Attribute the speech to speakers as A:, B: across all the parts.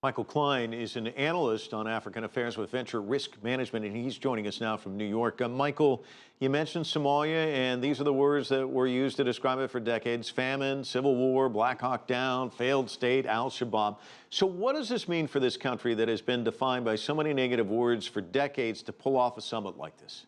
A: Michael Clyne is an analyst on African affairs with Venture Risk Management, and he's joining us now from New York. Michael, you mentioned Somalia, and these are the words that were used to describe it for decades: famine, civil war, Black Hawk Down, failed state, Al-Shabaab. So what does this mean for this country that has been defined by so many negative words for decades to pull off a summit like this?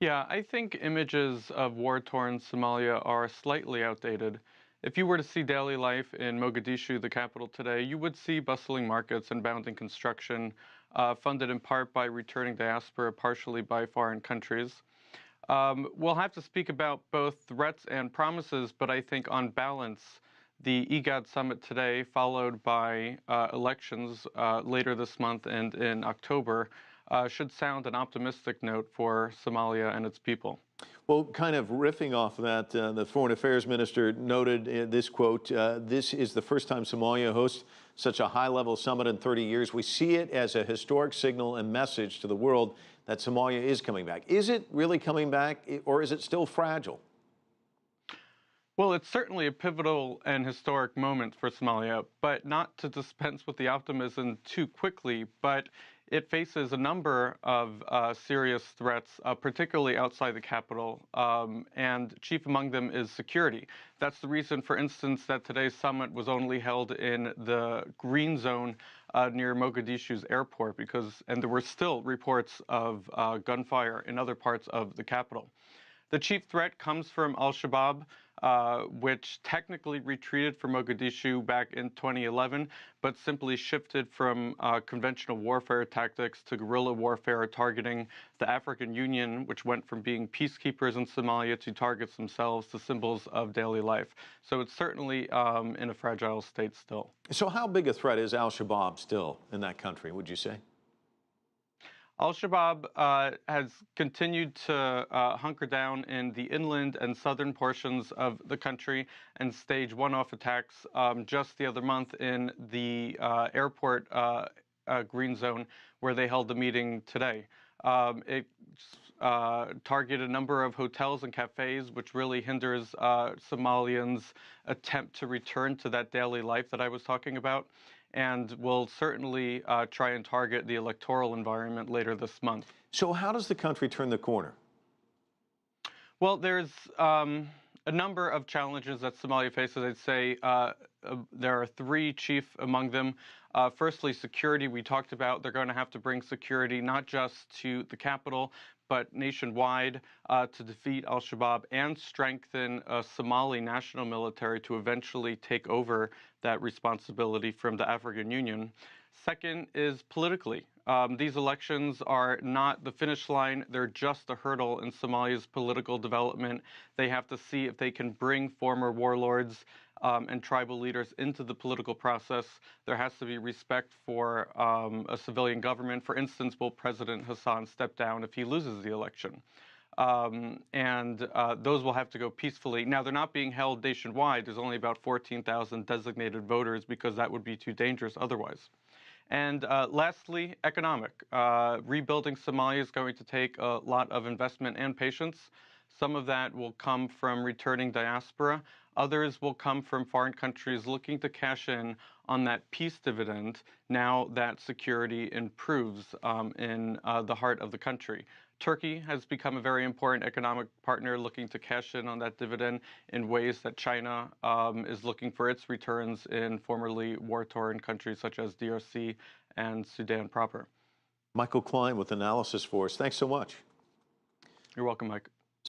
B: Yeah, I think images of war-torn Somalia are slightly outdated. If you were to see daily life in Mogadishu, the capital today, you would see bustling markets and bounding construction, funded in part by returning diaspora, partially by foreign countries. We'll have to speak about both threats and promises, but I think on balance, the IGAD summit today, followed by elections later this month and in October, should sound an optimistic note for Somalia and its people.
A: Well, kind of riffing off of that, the foreign affairs minister noted this quote, this is the first time Somalia hosts such a high-level summit in 30 years. We see it as a historic signal and message to the world that Somalia is coming back. Is it really coming back, or is it still fragile?
B: Well, it's certainly a pivotal and historic moment for Somalia, but not to dispense with the optimism too quickly. But it faces a number of serious threats, particularly outside the capital, and chief among them is security. That's the reason, for instance, that today's summit was only held in the green zone near Mogadishu's airport, and there were still reports of gunfire in other parts of the capital. The chief threat comes from Al-Shabaab, which technically retreated from Mogadishu back in 2011, but simply shifted from conventional warfare tactics to guerrilla warfare targeting the African Union, which went from being peacekeepers in Somalia to targets themselves to symbols of daily life. So it's certainly in a fragile state still.
A: So how big a threat is Al-Shabaab still in that country, would you say?
B: Al-Shabaab has continued to hunker down in the inland and southern portions of the country and stage one-off attacks just the other month in the airport green zone where they held the meeting today. It targeted a number of hotels and cafes, which really hinders Somalians' attempt to return to that daily life that I was talking about, and will certainly try and target the electoral environment later this month.
A: So how does the country turn the corner?
B: Well, there's a number of challenges that Somalia faces. I'd say there are three chief among them. Firstly, security. We talked about they're going to have to bring security not just to the capital, but nationwide to defeat Al-Shabaab and strengthen a Somali national military to eventually take over that responsibility from the African Union. Second is politically. These elections are not the finish line. They're just a hurdle in Somalia's political development. They have to see if they can bring former warlords and tribal leaders into the political process. There has to be respect for a civilian government. For instance, will President Hassan step down if he loses the election? Those will have to go peacefully. Now, they're not being held nationwide. There's only about 14,000 designated voters because that would be too dangerous otherwise. And lastly, economic. Rebuilding Somalia is going to take a lot of investment and patience. Some of that will come from returning diaspora. Others will come from foreign countries looking to cash in on that peace dividend now that security improves in the heart of the country. Turkey has become a very important economic partner looking to cash in on that dividend in ways that China is looking for its returns in formerly war-torn countries such as DRC and Sudan proper.
A: Michael Clyne with analysis for us. Thanks so much.
B: You're welcome, Mike.